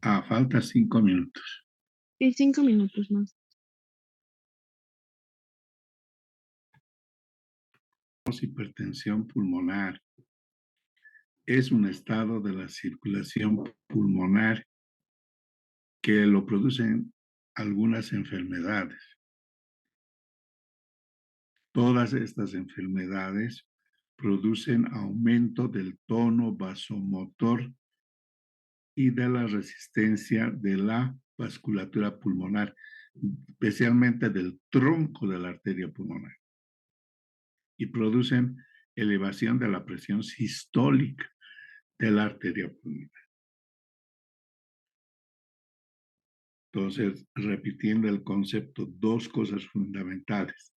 Falta 5 minutos. Sí, 5 minutos más. Hipertensión pulmonar es un estado de la circulación pulmonar que lo producen algunas enfermedades. Todas estas enfermedades producen aumento del tono vasomotor y de la resistencia de la vasculatura pulmonar, especialmente del tronco de la arteria pulmonar, y producen elevación de la presión sistólica de la arteria pulmonar. Entonces, repitiendo el concepto, dos cosas fundamentales.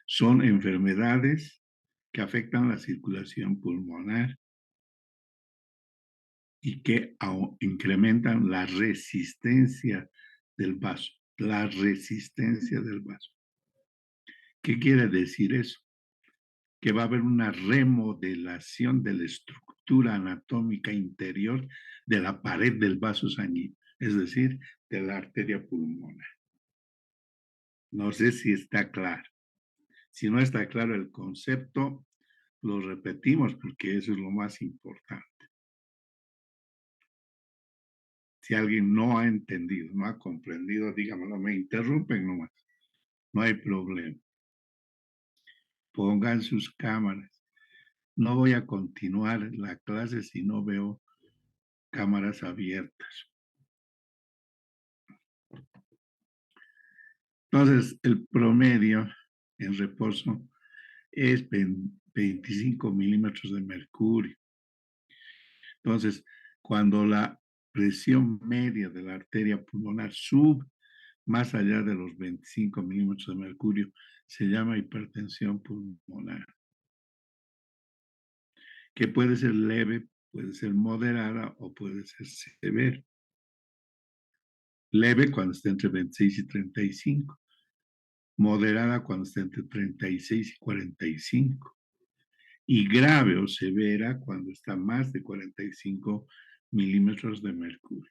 Son enfermedades que afectan la circulación pulmonar y que incrementan la resistencia del vaso. La resistencia del vaso. ¿Qué quiere decir eso? Que va a haber una remodelación de la estructura anatómica interior de la pared del vaso sanguíneo, es decir, de la arteria pulmonar. No sé si está claro. Si no está claro el concepto, lo repetimos porque eso es lo más importante. Si alguien no ha entendido, no ha comprendido, dígamelo, me interrumpen nomás. No hay problema. Pongan sus cámaras. No voy a continuar la clase si no veo cámaras abiertas. Entonces, el promedio en reposo es 25 milímetros de mercurio. Entonces, cuando la presión media de la arteria pulmonar sube más allá de los 25 milímetros de mercurio, se llama hipertensión pulmonar, que puede ser leve, puede ser moderada o puede ser severa. Leve cuando está entre 26 y 35, moderada cuando está entre 36 y 45, y grave o severa cuando está más de 45 milímetros de mercurio.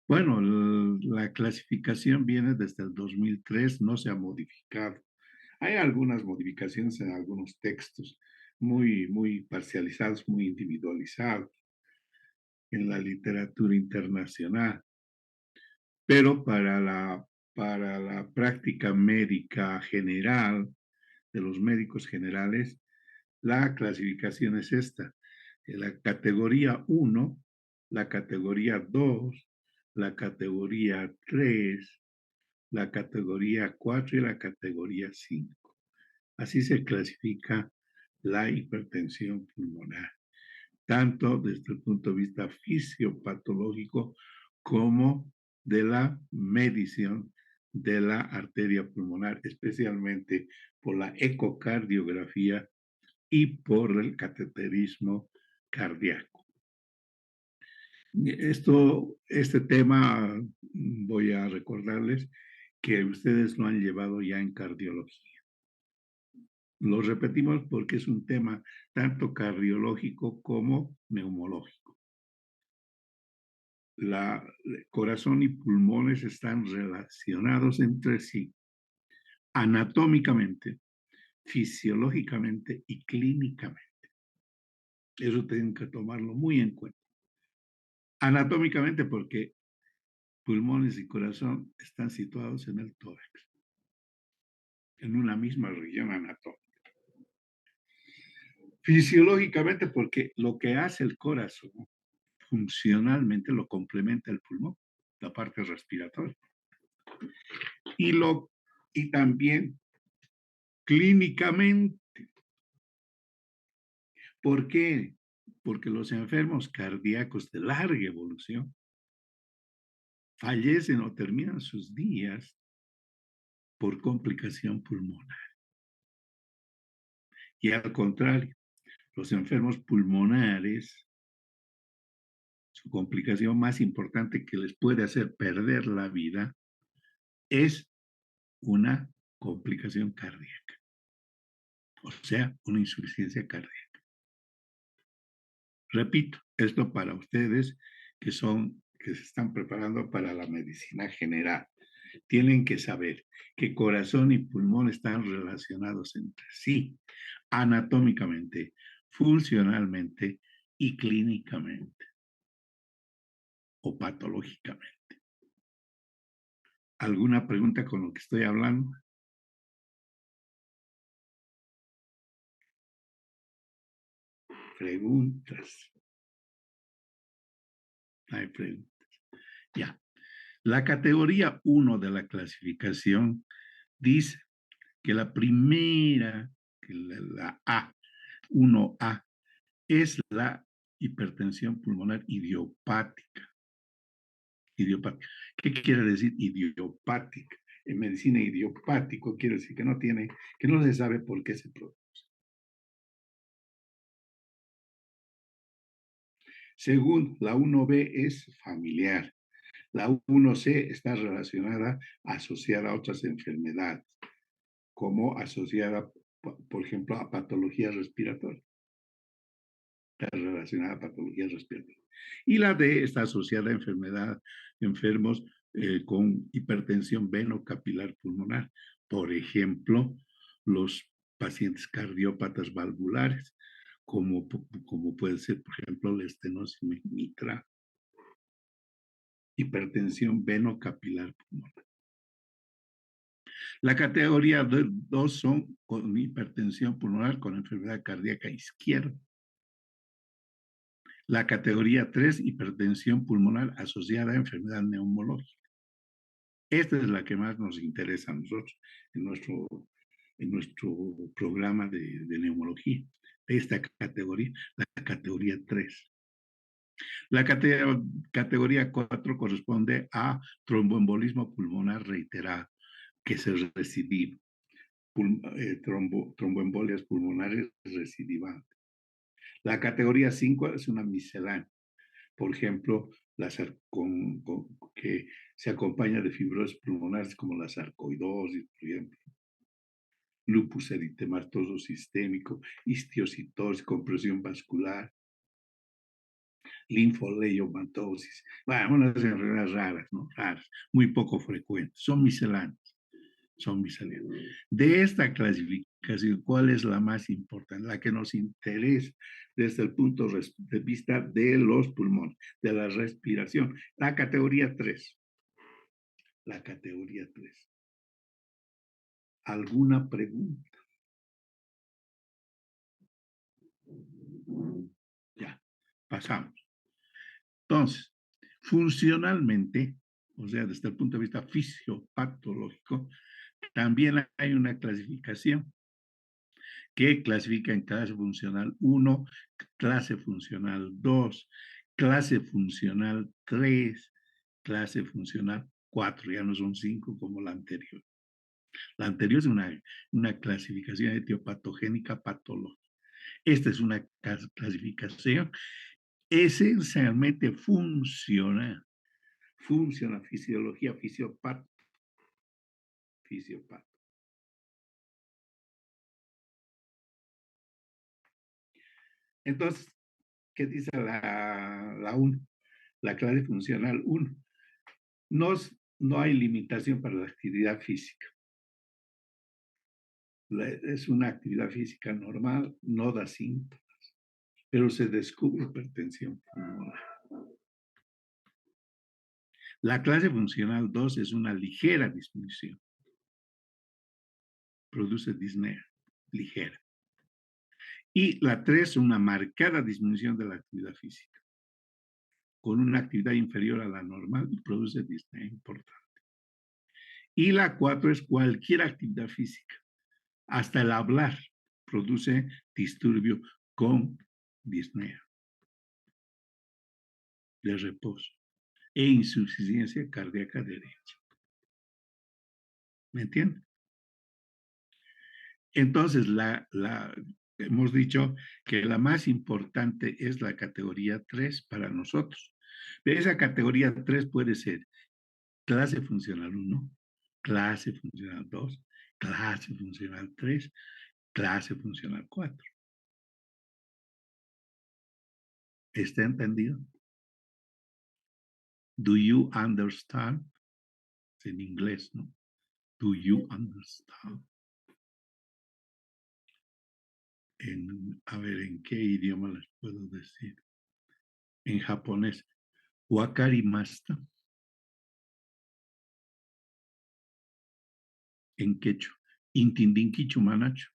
Bueno, la clasificación viene desde el 2003, no se ha modificado. Hay algunas modificaciones en algunos textos, muy parcializados, muy individualizados en la literatura internacional, pero para la práctica médica general, de los médicos generales, la clasificación es esta: la categoría 1, la categoría 2, la categoría 3, la categoría 4 y la categoría 5. Así se clasifica la hipertensión pulmonar, tanto desde el punto de vista fisiopatológico como de la medición de la arteria pulmonar, especialmente por la ecocardiografía y por el cateterismo cardíaco. Este tema, voy a recordarles que ustedes lo han llevado ya en cardiología. Lo repetimos porque es un tema tanto cardiológico como neumológico. Corazón y pulmones están relacionados entre sí, anatómicamente, fisiológicamente y clínicamente. Eso tienen que tomarlo muy en cuenta. Anatómicamente porque pulmones y corazón están situados en el tórax, en una misma región anatómica. Fisiológicamente porque lo que hace el corazón funcionalmente lo complementa el pulmón, la parte respiratoria. Y también clínicamente. ¿Por qué? Porque los enfermos cardíacos de larga evolución fallecen o terminan sus días por complicación pulmonar. Y al contrario, los enfermos pulmonares, su complicación más importante que les puede hacer perder la vida es una complicación cardíaca, o sea, una insuficiencia cardíaca. Repito, esto para ustedes que se están preparando para la medicina general. Tienen que saber que corazón y pulmón están relacionados entre sí, anatómicamente, funcionalmente y clínicamente o patológicamente. ¿Alguna pregunta con lo que estoy hablando? Preguntas. Hay preguntas. Ya. La categoría 1 de la clasificación dice que la primera, que la A, 1A, es la hipertensión pulmonar idiopática. Idiopática. ¿Qué quiere decir idiopática? En medicina, idiopático quiere decir que no se sabe por qué se produce. Según la 1B es familiar. La 1C está relacionada, asociada a otras enfermedades, como asociada, por ejemplo, a patologías respiratorias. Está relacionada a patologías respiratorias. Y la D está asociada a enfermos con hipertensión venocapilar pulmonar. Por ejemplo, los pacientes cardiópatas valvulares, como puede ser, por ejemplo, la estenosis mitral. Hipertensión venocapilar pulmonar. La categoría 2 son con hipertensión pulmonar con enfermedad cardíaca izquierda. La categoría 3, hipertensión pulmonar asociada a enfermedad neumológica. Esta es la que más nos interesa a nosotros en nuestro programa de neumología. Esta categoría, la categoría 3. La categoría 4 corresponde a tromboembolismo pulmonar reiterado, que es el recidivo. Tromboembolias pulmonares recidivantes. La categoría 5 es una miscelánea. Por ejemplo, que se acompaña de fibrosis pulmonares como la sarcoidosis, por ejemplo, lupus eritematoso sistémico, histiocitosis, compresión vascular, linfoleiomatosis. Bueno, unas enfermedades raras, ¿no? Raras, muy poco frecuentes, son misceláneas. De esta clasificación, ¿cuál es la más importante? La que nos interesa desde el punto de vista de los pulmones, de la respiración. La categoría 3. La categoría 3. ¿Alguna pregunta? Ya, pasamos. Entonces, funcionalmente, o sea, desde el punto de vista fisiopatológico, también hay una clasificación que clasifica en clase funcional 1, clase funcional 2, clase funcional 3, clase funcional 4, ya no son 5 como la anterior. La anterior es una clasificación etiopatogénica patológica. Esta es una clasificación esencialmente funciona fisiología, fisiopato. Entonces, ¿qué dice la 1? La clase funcional 1. No hay limitación para la actividad física. Es una actividad física normal, no da síntomas, pero se descubre hipertensión pulmonar. La clase funcional 2 es una ligera disminución. Produce disnea ligera. Y la 3, una marcada disminución de la actividad física, con una actividad inferior a la normal y produce disnea importante. Y la 4 es cualquier actividad física, hasta el hablar produce disturbio con disnea de reposo e insuficiencia cardíaca derecha. ¿Me entienden? Entonces, hemos dicho que la más importante es la categoría 3 para nosotros. Esa categoría 3 puede ser clase funcional 1, clase funcional 2, clase funcional 3, clase funcional 4. ¿Está entendido? Do you understand? Es en inglés, ¿no? Do you understand? A ver, ¿en qué idioma les puedo decir? En japonés. Wakarimashita. En quechua. Intindinkichu manacho.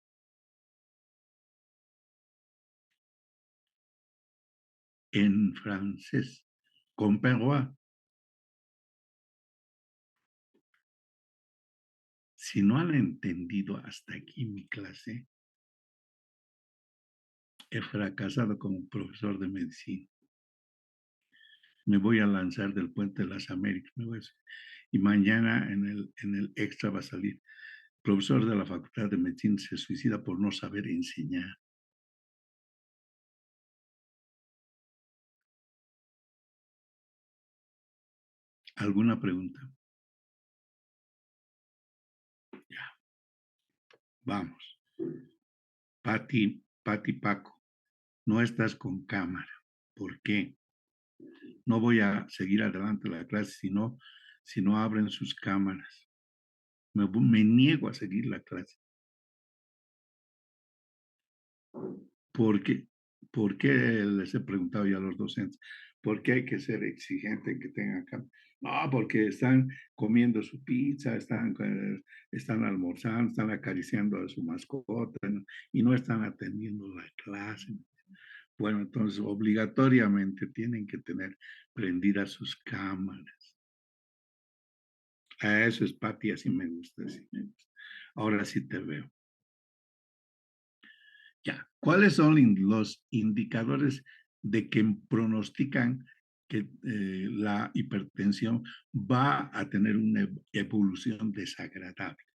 En francés. Comprends. Si no han entendido hasta aquí mi clase, he fracasado como profesor de medicina. Me voy a lanzar del puente de las Américas. Y mañana en el extra va a salir. Profesor de la Facultad de Medicina se suicida por no saber enseñar. ¿Alguna pregunta? Ya, vamos. Pati Paco, no estás con cámara. ¿Por qué? No voy a seguir adelante la clase si no abren sus cámaras. Me niego a seguir la clase. Porque, ¿por qué les he preguntado ya a los docentes? ¿Por qué hay que ser exigente en que tengan cámara? No, porque están comiendo su pizza, están almorzando, están acariciando a su mascota, ¿no? Y no están atendiendo la clase. Bueno, entonces obligatoriamente tienen que tener prendidas sus cámaras. A eso es Pati, así me gusta, así me gusta. Ahora sí te veo. Ya, ¿cuáles son los indicadores de que pronostican que la hipertensión va a tener una evolución desagradable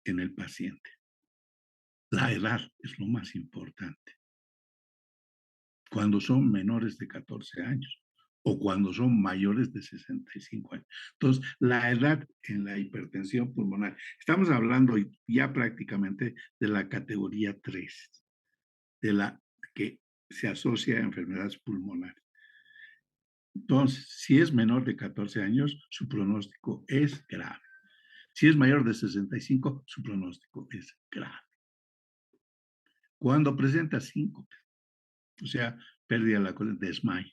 en el paciente? La edad es lo más importante. Cuando son menores de 14 años o cuando son mayores de 65 años. Entonces, la edad en la hipertensión pulmonar, estamos hablando ya prácticamente de la categoría 3, de la que se asocia a enfermedades pulmonares. Entonces, si es menor de 14 años, su pronóstico es grave. Si es mayor de 65, su pronóstico es grave. Cuando presenta síncope, o sea, pérdida de la columna, desmayo,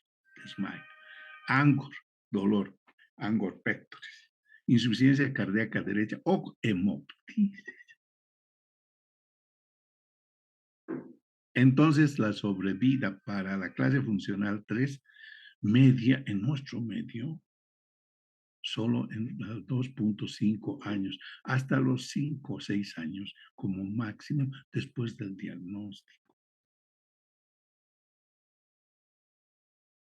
angor, dolor, angor pectoris, insuficiencia cardíaca derecha o hemoptisis. Entonces, la sobrevida para la clase funcional 3 media en nuestro medio solo en 2.5 años, hasta los 5 o 6 años como máximo después del diagnóstico.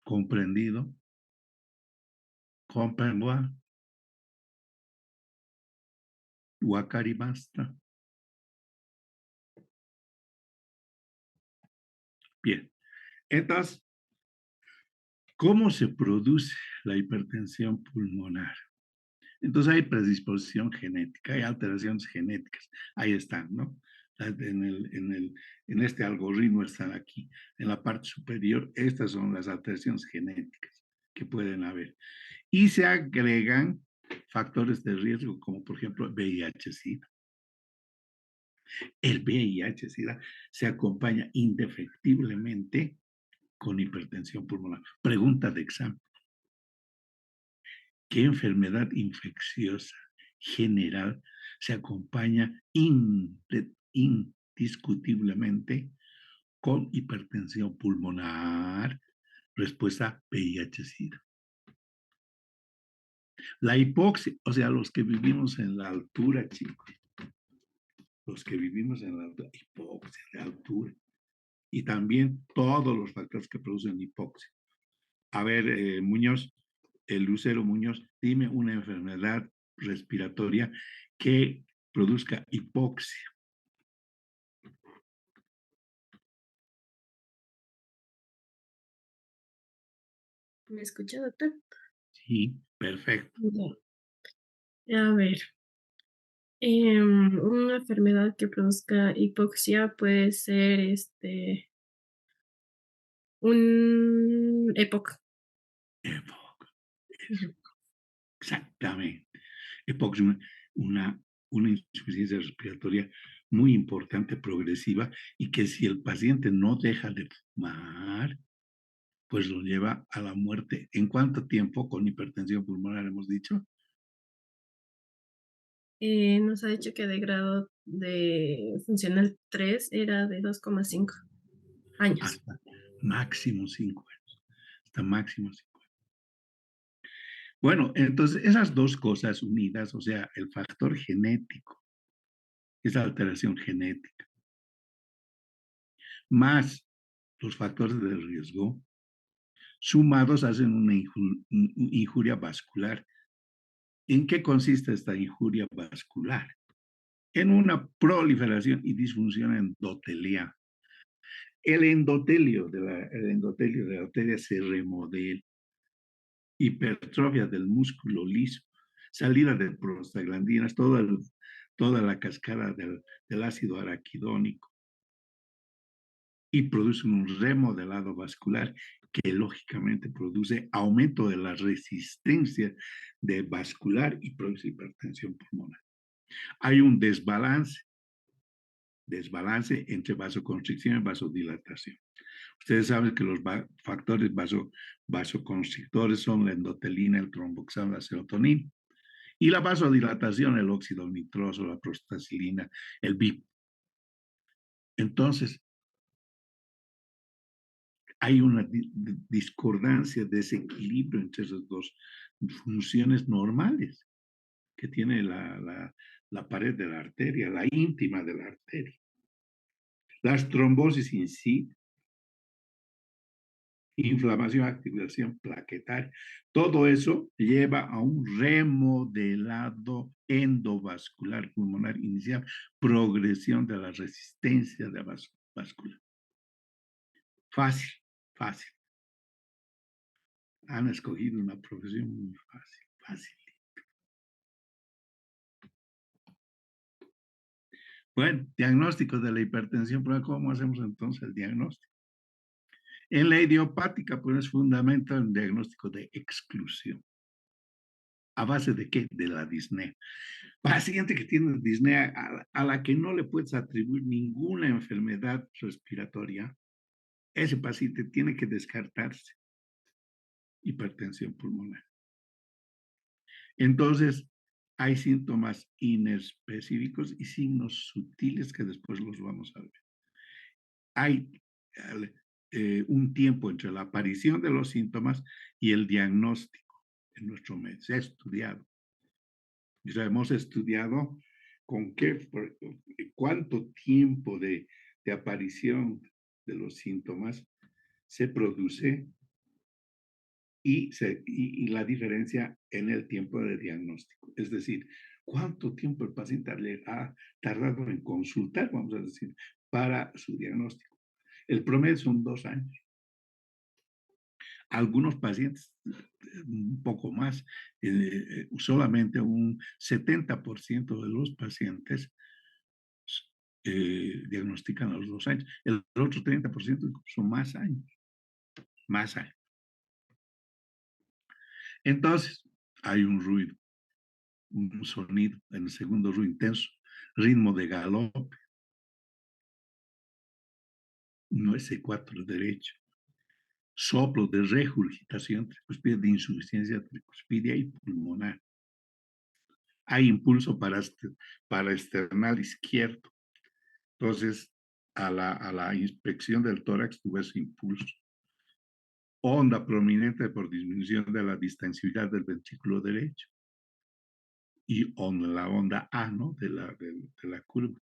¿Comprendido? ¿Comprendo? ¿Wakarimashita? Bien, entonces, ¿cómo se produce la hipertensión pulmonar? Entonces hay predisposición genética, hay alteraciones genéticas, ahí están, ¿no? En este algoritmo están aquí, en la parte superior, estas son las alteraciones genéticas que pueden haber. Y se agregan factores de riesgo, como por ejemplo VIH-Sida. El VIH-Sida se acompaña indefectiblemente con hipertensión pulmonar. Pregunta de examen. ¿Qué enfermedad infecciosa general se acompaña indiscutiblemente con hipertensión pulmonar? Respuesta VIH-Sida. La hipoxia, o sea, los que vivimos en la altura, chicos, los que vivimos en la altura, hipoxia de altura, y también todos los factores que producen hipoxia. A ver, Muñoz, Lucero Muñoz, dime una enfermedad respiratoria que produzca hipoxia. ¿Me escucha, doctor? Sí, perfecto. A ver, una enfermedad que produzca hipoxia puede ser Un EPOC. EPOC, eso, Ujú. exactamente. EPOC es una, una insuficiencia respiratoria muy importante, progresiva, y que si el paciente no deja de fumar, pues lo lleva a la muerte. ¿En cuánto tiempo con hipertensión pulmonar hemos dicho? Nos ha dicho que de grado de funcional 3 era de 2,5 años. Hasta máximo 5 años. Hasta máximo 5 años. Bueno, entonces esas dos cosas unidas, o sea, el factor genético, esa alteración genética, más los factores de riesgo, sumados hacen una injuria vascular. ¿En qué consiste esta injuria vascular? En una proliferación y disfunción endotelial. El endotelio de la arteria se remodela, hipertrofia del músculo liso, salida de prostaglandinas, toda la cascada del ácido araquidónico, y produce un remodelado vascular que lógicamente produce aumento de la resistencia de vascular y produce hipertensión pulmonar. Hay un desbalance entre vasoconstricción y vasodilatación. Ustedes saben que los factores vasoconstrictores son la endotelina, el tromboxano, la serotonina. Y la vasodilatación, el óxido nitroso, la prostacilina, el BIP. Entonces, hay una discordancia, desequilibrio entre esas dos funciones normales que tiene la pared de la arteria, la íntima de la arteria. Las trombosis in sí, inflamación, activación plaquetaria, todo eso lleva a un remodelado endovascular pulmonar inicial, progresión de la resistencia de vascular. Fácil, fácil. Han escogido una profesión muy fácil, fácil. Bueno, diagnóstico de la hipertensión, pero ¿cómo hacemos entonces el diagnóstico? En la idiopática, pues es fundamental el diagnóstico de exclusión. ¿A base de qué? De la disnea. Paciente que tiene disnea a la que no le puedes atribuir ninguna enfermedad respiratoria, ese paciente tiene que descartarse hipertensión pulmonar. Entonces, hay síntomas inespecíficos y signos sutiles que después los vamos a ver. Hay un tiempo entre la aparición de los síntomas y el diagnóstico en nuestro medio. Se ha estudiado. Ya hemos estudiado cuánto tiempo de aparición de los síntomas se produce y la diferencia en el tiempo de diagnóstico. Es decir, cuánto tiempo el paciente le ha tardado en consultar, vamos a decir, para su diagnóstico. El promedio son 2 años. Algunos pacientes, un poco más, solamente un 70% de los pacientes diagnostican a los 2 años. El otro 30% son más años, más años. Entonces, hay un ruido, un sonido en el segundo ruido intenso, ritmo de galope, no es ecuador derecho, soplo de regurgitación tricuspidia, de insuficiencia tricuspidia y pulmonar. Hay impulso para external izquierdo. Entonces, a la inspección del tórax tuve ese impulso. Onda prominente por disminución de la distensividad del ventrículo derecho. Y la onda A, ¿no? De la curva.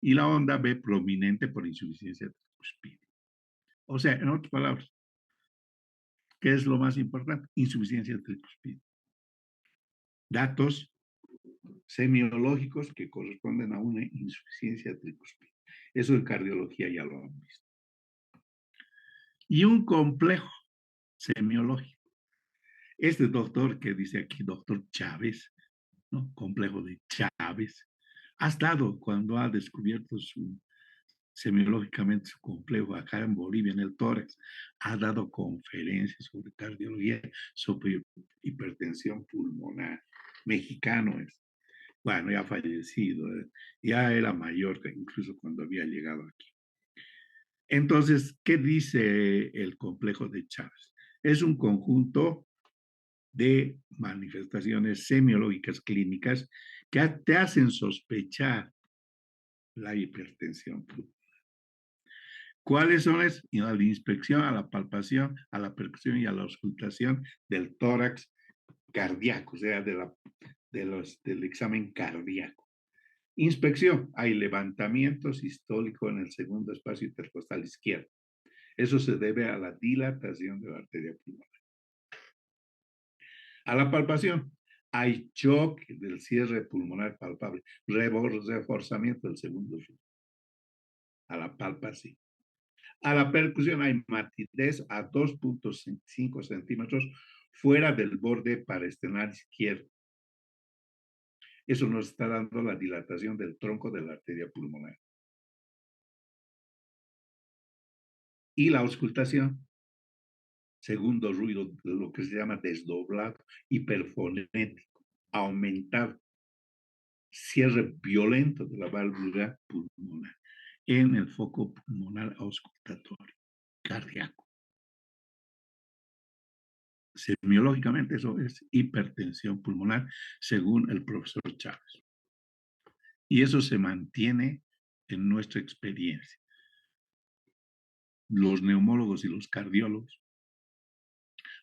Y la onda B prominente por insuficiencia tricuspidia. O sea, en otras palabras, ¿qué es lo más importante? Insuficiencia tricuspidia. Datos semiológicos que corresponden a una insuficiencia tricuspidia. Eso de cardiología ya lo han visto. Y un complejo semiológico. Este doctor que dice aquí, doctor Chávez, ¿no? Complejo de Chávez, ha estado cuando ha descubierto semiológicamente su complejo acá en Bolivia, en el tórax, ha dado conferencias sobre cardiología, sobre hipertensión pulmonar. Mexicano es. Bueno, ya fallecido, ya era mayor que incluso cuando había llegado aquí. Entonces, ¿qué dice el complejo de Chávez? Es un conjunto de manifestaciones semiológicas clínicas que te hacen sospechar la hipertensión pulmonar. ¿Cuáles son? A la inspección, a la palpación, a la percusión y a la auscultación del tórax cardíaco, o sea, del examen cardíaco. Inspección, hay levantamiento sistólico en el segundo espacio intercostal izquierdo. Eso se debe a la dilatación de la arteria pulmonar. A la palpación, hay choque del cierre pulmonar palpable, reforzamiento del segundo flujo. A la palpación. A la percusión hay matidez a 2.5 centímetros fuera del borde paresternal izquierdo. Eso nos está dando la dilatación del tronco de la arteria pulmonar. Y la auscultación, segundo ruido, lo que se llama desdoblado, hiperfonético, aumentado, cierre violento de la válvula pulmonar en el foco pulmonar auscultatorio cardíaco. Semiológicamente eso es hipertensión pulmonar según el profesor Chávez. Y eso se mantiene en nuestra experiencia. Los neumólogos y los cardiólogos,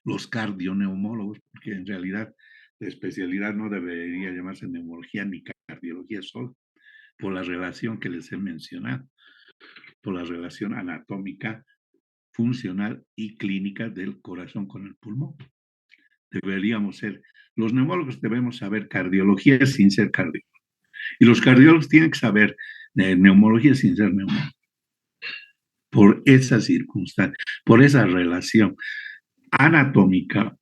los cardioneumólogos, porque en realidad la especialidad no debería llamarse neumología ni cardiología solo, por la relación que les he mencionado, por la relación anatómica, funcional y clínica del corazón con el pulmón. Deberíamos ser, los neumólogos debemos saber cardiología sin ser cardiólogos. Y los cardiólogos tienen que saber neumología sin ser neumólogos. Por esa circunstancia, por esa relación anatómica,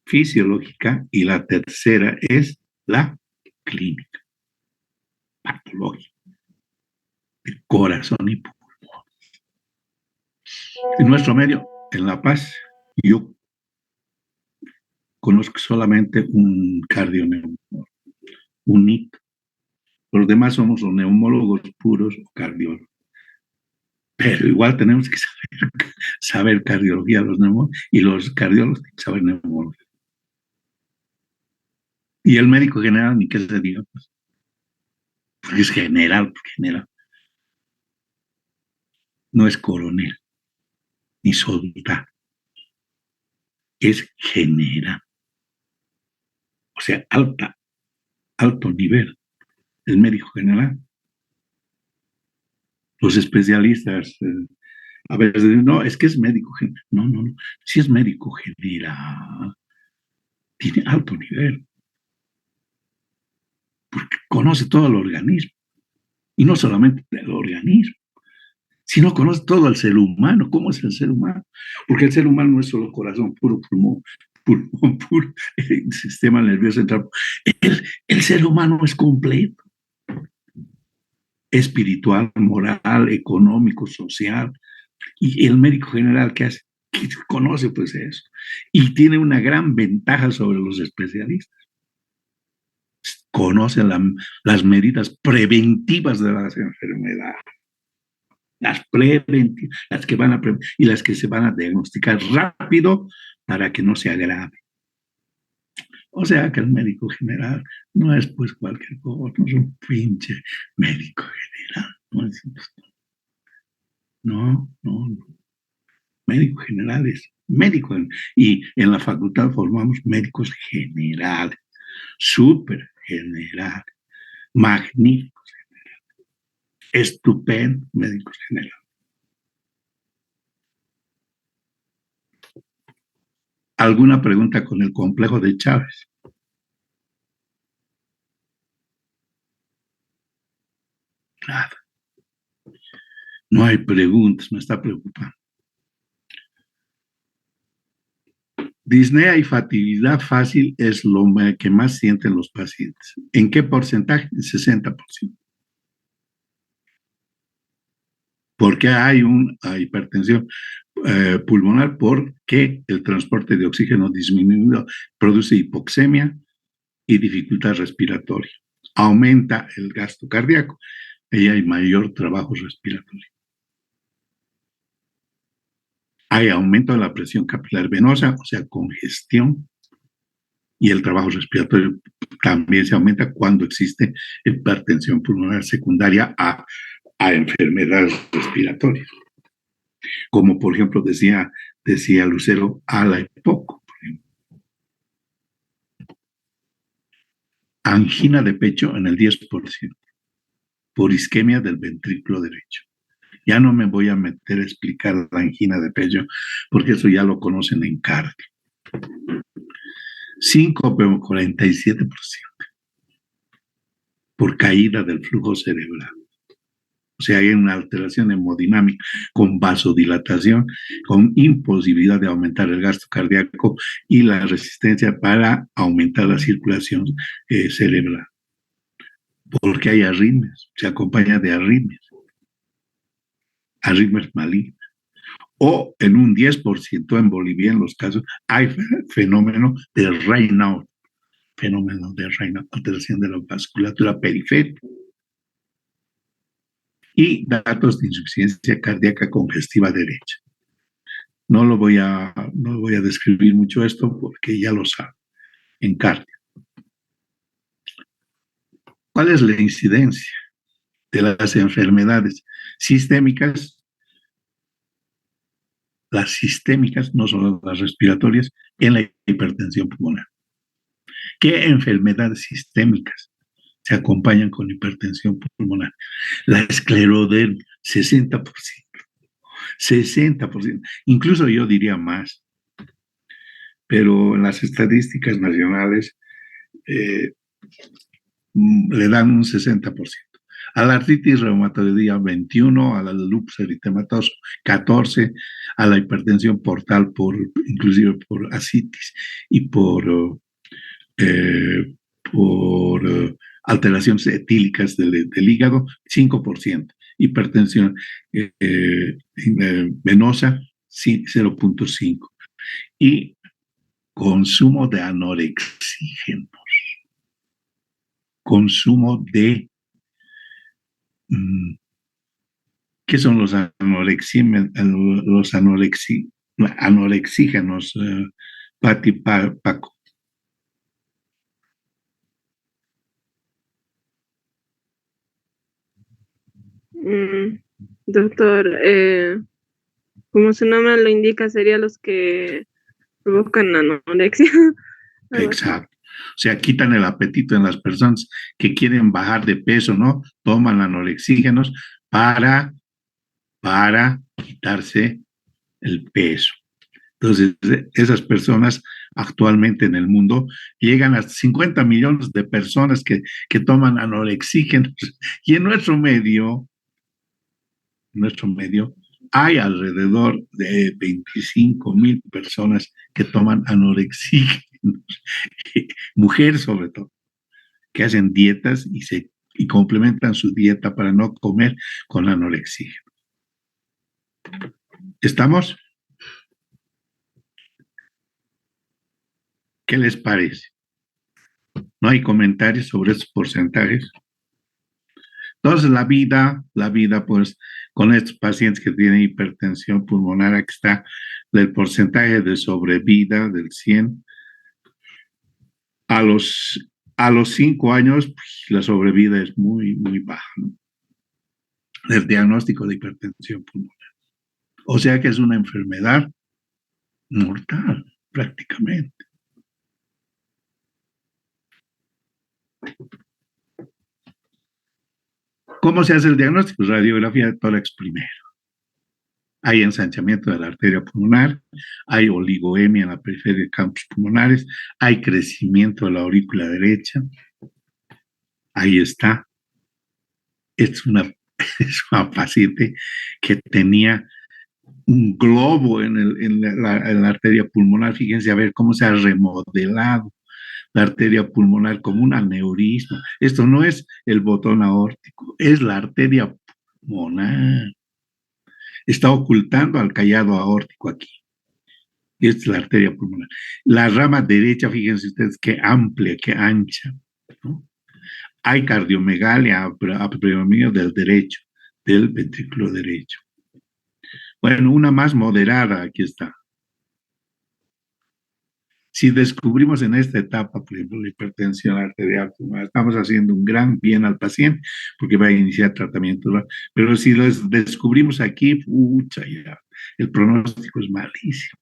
fisiológica, y la tercera es la clínica, patológica, el corazón y pulmón. En nuestro medio, en La Paz, yo conozco solamente un cardioneumólogo, un NIC. Los demás somos los neumólogos puros o cardiólogos. Pero igual tenemos que saber cardiología los neumólogos y los cardiólogos tienen que saber neumología. Y el médico general, ni qué se diga, pues, es general, general. No es coronel, ni soldado, es general. O sea, alto nivel, el médico general. Los especialistas, a veces dicen, no, es que es médico general. No, no, no, si es médico general, tiene alto nivel, porque conoce todo el organismo, y no solamente el organismo, sino conoce todo el ser humano. ¿Cómo es el ser humano? Porque el ser humano no es solo corazón, puro pulmón, puro sistema nervioso central. El ser humano es completo. Espiritual, moral, económico, social. Y el médico general, ¿qué hace? Que conoce pues eso. Y tiene una gran ventaja sobre los especialistas. Conoce las medidas preventivas de las enfermedades. Las preventivas, las que van a prevenir y las que se van a diagnosticar rápido para que no se agrave. O sea que el médico general no es pues cualquier cosa, no es un pinche médico general. No. Médico general es médico. Y en la facultad formamos médicos generales, súper generales, magníficos generales, estupendos médicos generales. ¿Alguna pregunta con el complejo de Chávez? Nada. No hay preguntas, me está preocupando. Disnea y fatividad fácil es lo que más sienten los pacientes. ¿En qué porcentaje? 60%. ¿Por qué hay una hipertensión pulmonar? Porque el transporte de oxígeno disminuido produce hipoxemia y dificultad respiratoria. Aumenta el gasto cardíaco y hay mayor trabajo respiratorio. Hay aumento de la presión capilar venosa, o sea, congestión, y el trabajo respiratorio también se aumenta cuando existe hipertensión pulmonar secundaria a enfermedades respiratorias, como por ejemplo decía Lucero, a la EPOC, angina de pecho en el 10%, por isquemia del ventrículo derecho. Ya no me voy a meter a explicar la angina de pecho, porque eso ya lo conocen en cardio. 5,47% por caída del flujo cerebral. O sea, hay una alteración hemodinámica con vasodilatación, con imposibilidad de aumentar el gasto cardíaco y la resistencia para aumentar la circulación cerebral. Porque hay arritmias, se acompaña de arritmias malignas. O en un 10% en Bolivia, en los casos, hay fenómeno de Raynaud, alteración de la vasculatura periférica. Y datos de insuficiencia cardíaca congestiva derecha. No voy a describir mucho esto porque ya lo saben, en cardio. ¿Cuál es la incidencia de las enfermedades sistémicas? Las sistémicas, no solo las respiratorias, en la hipertensión pulmonar. ¿Qué enfermedades sistémicas se acompañan con hipertensión pulmonar? La esclerodermia, 60%. 60%. Incluso yo diría más. Pero en las estadísticas nacionales le dan un 60%. A la artritis reumatoidea 21%, a la lupus eritematoso 14%, a la hipertensión portal inclusive por ascitis y por alteraciones etílicas del hígado 5%, hipertensión venosa 0,5%. Y consumo de anorexígenos, consumo de ¿qué son los anorexígenos, Pati, Paco? Doctor, como su nombre lo indica, serían los que provocan anorexia. Exacto. O sea, quitan el apetito en las personas que quieren bajar de peso, ¿no? Toman anorexígenos para quitarse el peso. Entonces, esas personas actualmente en el mundo llegan a 50 millones de personas que toman anorexígenos. Y en nuestro medio hay alrededor de 25,000 personas que toman anorexígenos, mujeres sobre todo, que hacen dietas y complementan su dieta para no comer con anorexígeno. ¿Estamos? ¿Qué les parece? ¿No hay comentarios sobre estos porcentajes? Entonces, la vida, pues, con estos pacientes que tienen hipertensión pulmonar, aquí está el porcentaje de sobrevida del 100. A los 5 años, pues, la sobrevida es muy, muy baja, ¿no? El diagnóstico de hipertensión pulmonar. O sea que es una enfermedad mortal, prácticamente. ¿Cómo se hace el diagnóstico? Radiografía de tórax primero. Hay ensanchamiento de la arteria pulmonar, hay oligoemia en la periferia de campos pulmonares, hay crecimiento de la aurícula derecha. Ahí está. Es una paciente que tenía un globo en la arteria pulmonar. Fíjense a ver cómo se ha remodelado la arteria pulmonar como un aneurisma. Esto no es el botón aórtico, es la arteria pulmonar. está ocultando al callado aórtico aquí. Y esta es la arteria pulmonar. La rama derecha, fíjense ustedes qué amplia, qué ancha, ¿no? Hay cardiomegalia a predominio del derecho, del ventrículo derecho. Bueno, una más moderada, aquí está. Si descubrimos en esta etapa, por ejemplo, la hipertensión arterial, estamos haciendo un gran bien al paciente porque va a iniciar tratamiento. Pero si lo descubrimos aquí, pucha, ya, el pronóstico es malísimo,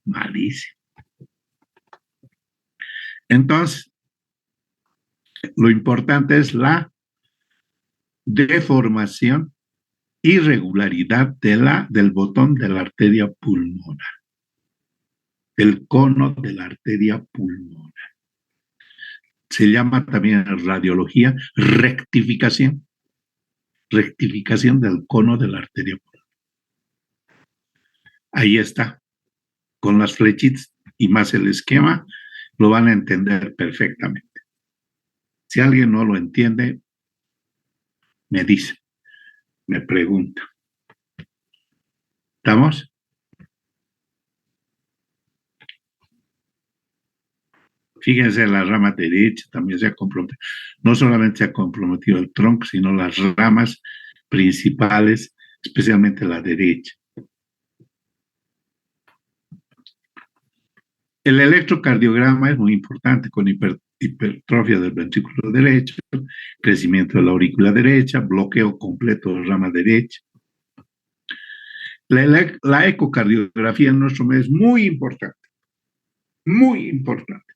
malísimo. Entonces, lo importante es la deformación, irregularidad del botón de la arteria pulmonar, del cono de la arteria pulmonar. Se llama también en radiología rectificación del cono de la arteria pulmonar. Ahí está, con las flechitas y más el esquema, lo van a entender perfectamente. Si alguien no lo entiende, me dice, me pregunta. ¿Estamos? Fíjense, la rama derecha también se ha comprometido. No solamente se ha comprometido el tronco, sino las ramas principales, especialmente la derecha. El electrocardiograma es muy importante con hipertrofia del ventrículo derecho, crecimiento de la aurícula derecha, bloqueo completo de la rama derecha. La ecocardiografía en nuestro medio es muy importante, muy importante.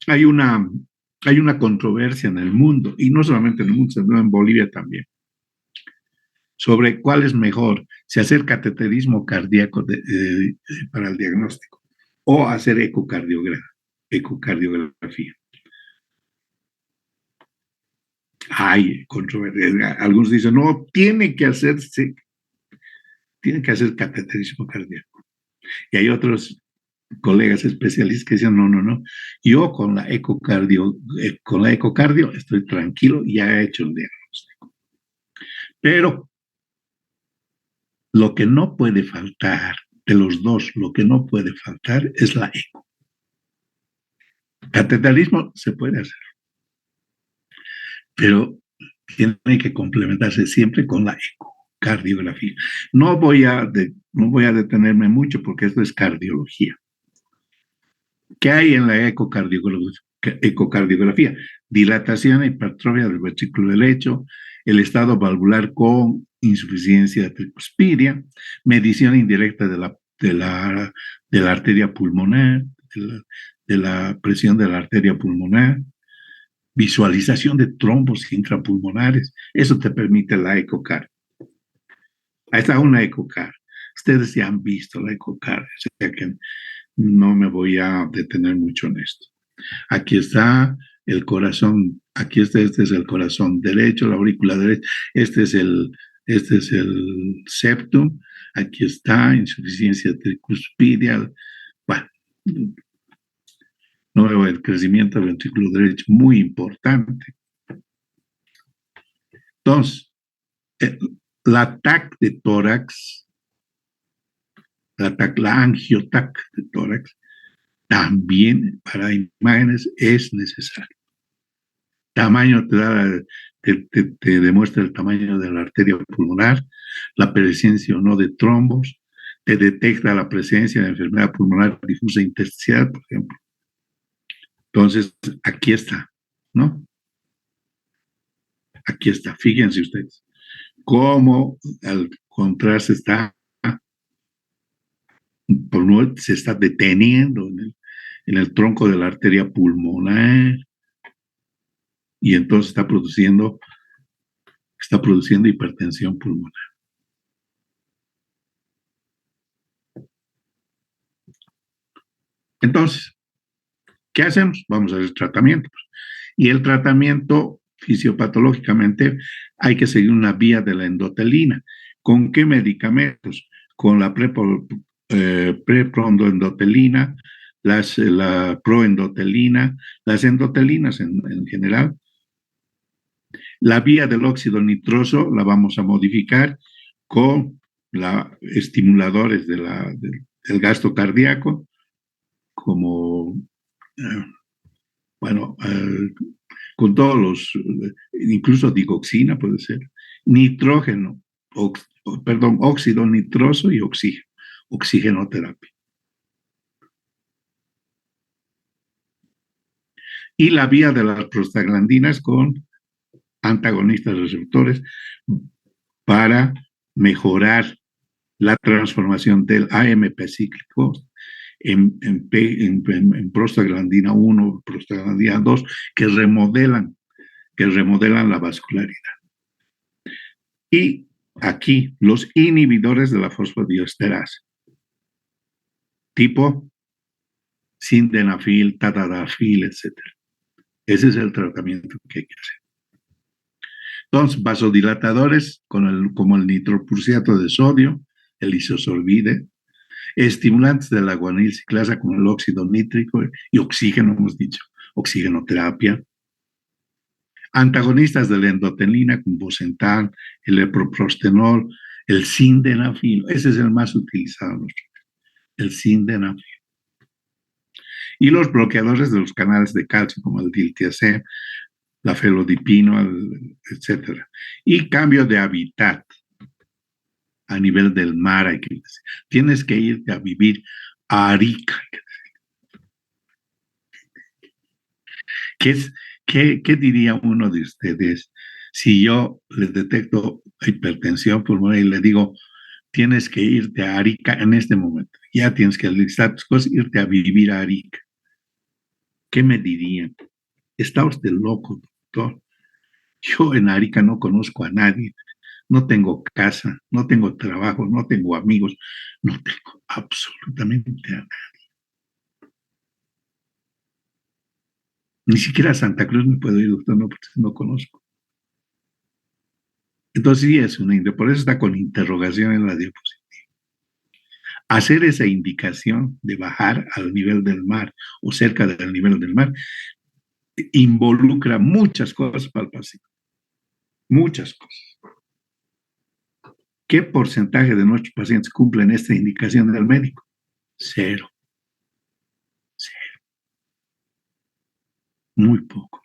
Hay una controversia en el mundo, y no solamente en el mundo, sino en Bolivia también, sobre cuál es mejor, si hacer cateterismo cardíaco para el diagnóstico o hacer ecocardiografía. Hay controversia. Algunos dicen, no, tiene que hacer cateterismo cardíaco. Y hay otros colegas especialistas que dicen, no, yo con la ecocardio estoy tranquilo, ya he hecho el diagnóstico. Pero lo que no puede faltar, de los dos, lo que no puede faltar es la eco. Cateterismo se puede hacer, pero tiene que complementarse siempre con la ecocardiografía. No voy a detenerme mucho porque esto es cardiología. ¿Qué hay en la ecocardiografía? Dilatación e hipertrofia del ventrículo derecho, el estado valvular con insuficiencia tricuspidia, medición indirecta de la arteria pulmonar, de la presión de la arteria pulmonar, visualización de trombos intrapulmonares. Eso te permite la ecocar. Ahí está una ecocar. Ustedes ya han visto la ecocar, o sea que no me voy a detener mucho en esto. Aquí está el corazón, este es el corazón derecho, la aurícula derecha, este es el septum, aquí está insuficiencia tricuspidia, bueno, no, el crecimiento del ventrículo derecho, muy importante. Entonces, la TAC de tórax, la angiotac de tórax, también para imágenes es necesario. Tamaño te demuestra el tamaño de la arteria pulmonar, la presencia o no de trombos, te detecta la presencia de enfermedad pulmonar difusa intersticial, por ejemplo. Entonces, aquí está, ¿no? Aquí está, fíjense ustedes, cómo al contraste se está deteniendo en el tronco de la arteria pulmonar y entonces está produciendo hipertensión pulmonar. Entonces, ¿qué hacemos? Vamos a hacer tratamientos. Y el tratamiento fisiopatológicamente hay que seguir una vía de la endotelina. ¿Con qué medicamentos? Con la preproendotelina, la proendotelina, las endotelinas en general. La vía del óxido nitroso la vamos a modificar con estimuladores del gasto cardíaco, como, eh, bueno, con todos incluso digoxina puede ser, nitrógeno, perdón, óxido nitroso y oxígeno, oxigenoterapia. Y la vía de las prostaglandinas con antagonistas receptores para mejorar la transformación del AMP cíclico en prostaglandina 1, prostaglandina 2, que remodelan la vascularidad. Y aquí los inhibidores de la fosfodiesterasa, tipo sildenafil, tadalafil, etc. Ese es el tratamiento que hay que hacer. Entonces, vasodilatadores como el nitroprusiato de sodio, el isosorbide, estimulantes de la guanilciclasa como el óxido nítrico y oxígeno, hemos dicho, oxigenoterapia, antagonistas de la endotelina como Bosentan, el epoprostenol, el sildenafil, ese es el más utilizado, el sildenafil. Y los bloqueadores de los canales de calcio como el diltiazem, la felodipino, etc. Y cambio de hábitat a nivel del mar, hay que decir. Tienes que irte a vivir a Arica. ¿Qué diría uno de ustedes si yo les detecto hipertensión pulmonar y le digo, tienes que irte a Arica en este momento? Ya tienes que listar tus cosas, irte a vivir a Arica. ¿Qué me dirían? Está usted loco, doctor. Yo en Arica no conozco a nadie. No tengo casa, no tengo trabajo, no tengo amigos, no tengo absolutamente a nadie. Ni siquiera a Santa Cruz me puedo ir, doctor, no, porque no conozco. Entonces sí es una por eso está con interrogación en la diapositiva. Hacer esa indicación de bajar al nivel del mar o cerca del nivel del mar involucra muchas cosas para el paciente. Muchas cosas. ¿Qué porcentaje de nuestros pacientes cumplen esta indicación del médico? Cero. Cero. Muy pocos.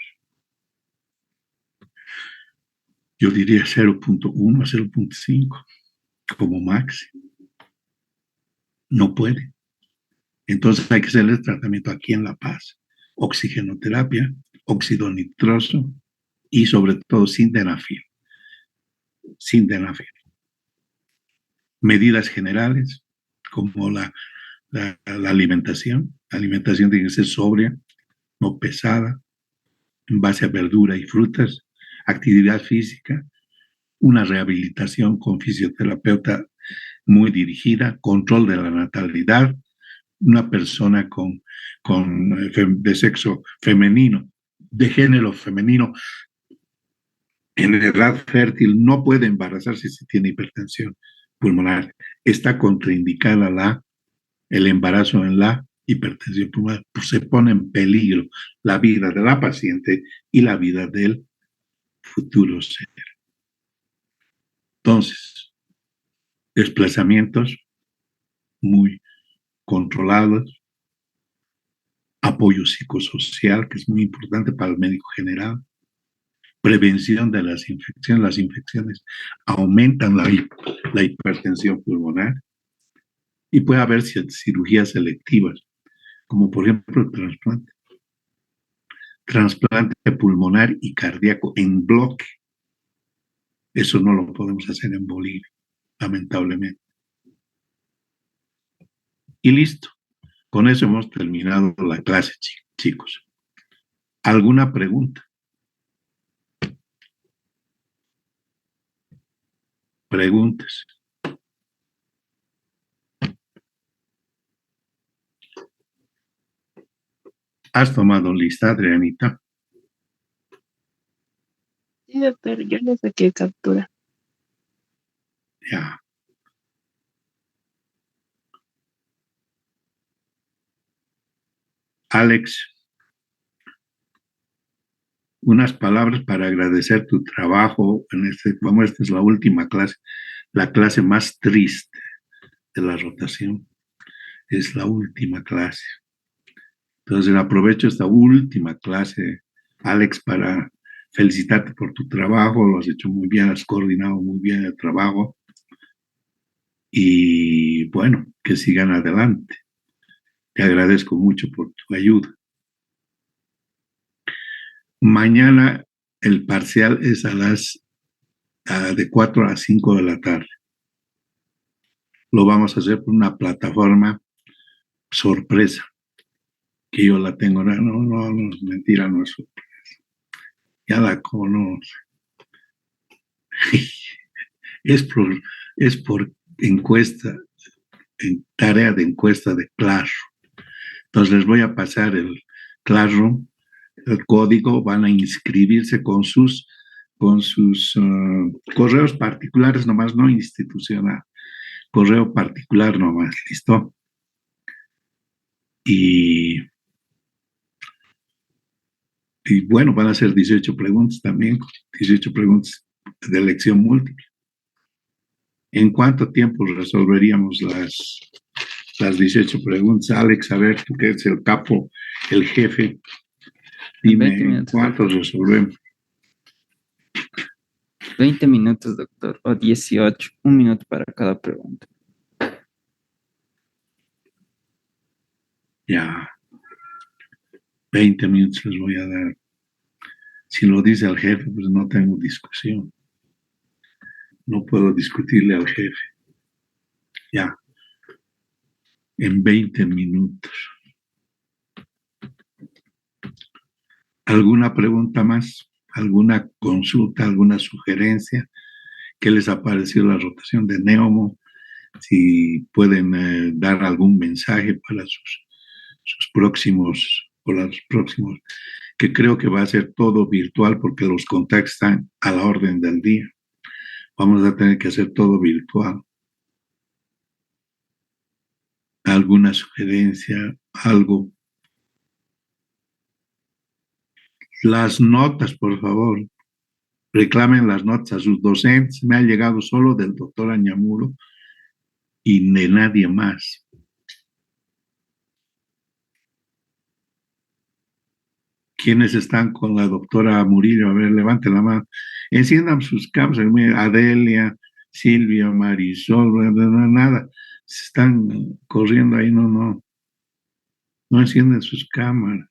Yo diría 0.1 a 0.5 como máximo. No puede. Entonces hay que hacer el tratamiento aquí en La Paz. Oxigenoterapia, óxido nitroso y sobre todo sildenafil. Sildenafil. Medidas generales como la alimentación. La alimentación tiene que ser sobria, no pesada, en base a verdura y frutas, actividad física, una rehabilitación con fisioterapeuta muy dirigida, control de la natalidad, una persona de sexo femenino, de género femenino, en edad fértil, no puede embarazarse si tiene hipertensión pulmonar. Está contraindicada el embarazo en la hipertensión pulmonar, pues se pone en peligro la vida de la paciente y la vida del futuro ser. Entonces, desplazamientos muy controlados, apoyo psicosocial, que es muy importante para el médico general, prevención de las infecciones. Las infecciones aumentan la hipertensión pulmonar y puede haber cirugías selectivas, como por ejemplo el trasplante pulmonar y cardíaco en bloque. Eso no lo podemos hacer en Bolivia, lamentablemente. Y listo. Con eso hemos terminado la clase, chicos. ¿Alguna pregunta? Preguntas. ¿Has tomado lista, Adrianita? Sí, doctor, yo le saqué captura. Ya. Alex, unas palabras para agradecer tu trabajo. Como esta es la última clase, la clase más triste de la rotación. Es la última clase. Entonces aprovecho esta última clase, Alex, para felicitarte por tu trabajo. Lo has hecho muy bien, has coordinado muy bien el trabajo. Y bueno, que sigan adelante. Te agradezco mucho por tu ayuda. Mañana el parcial es de 4 a 5 de la tarde. Lo vamos a hacer por una plataforma sorpresa, que yo la tengo. No, es mentira, no es sorpresa. Ya la conoce. es por encuesta, en tarea de encuesta de Classroom. Entonces les voy a pasar el Classroom, el código, van a inscribirse con sus correos particulares nomás, no institucional, correo particular nomás, ¿listo? Y bueno, van a ser 18 preguntas también, 18 preguntas de elección múltiple. ¿En cuánto tiempo resolveríamos las 18 preguntas? Alex, a ver, tú que eres el capo, el jefe, dime, ¿en cuánto resolvemos? 20 minutos, doctor, o 18, 1 minuto para cada pregunta. Ya, 20 minutos les voy a dar. Si lo dice el jefe, pues no tengo discusión. No puedo discutirle al jefe. Ya, en 20 minutos. ¿Alguna pregunta más? ¿Alguna consulta? ¿Alguna sugerencia? ¿Qué les ha parecido la rotación de Neomo? Si pueden dar algún mensaje para sus próximos, que creo que va a ser todo virtual porque los contactos están a la orden del día. Vamos a tener que hacer todo virtual. ¿Alguna sugerencia? ¿Algo? Las notas, por favor. Reclamen las notas a sus docentes. Me ha llegado solo del doctor Añamuro y de nadie más. ¿Quiénes están con la doctora Murillo? A ver, levanten la mano. Enciendan sus cámaras. Adelia, Silvia, Marisol, nada. Se están corriendo ahí, no encienden sus cámaras.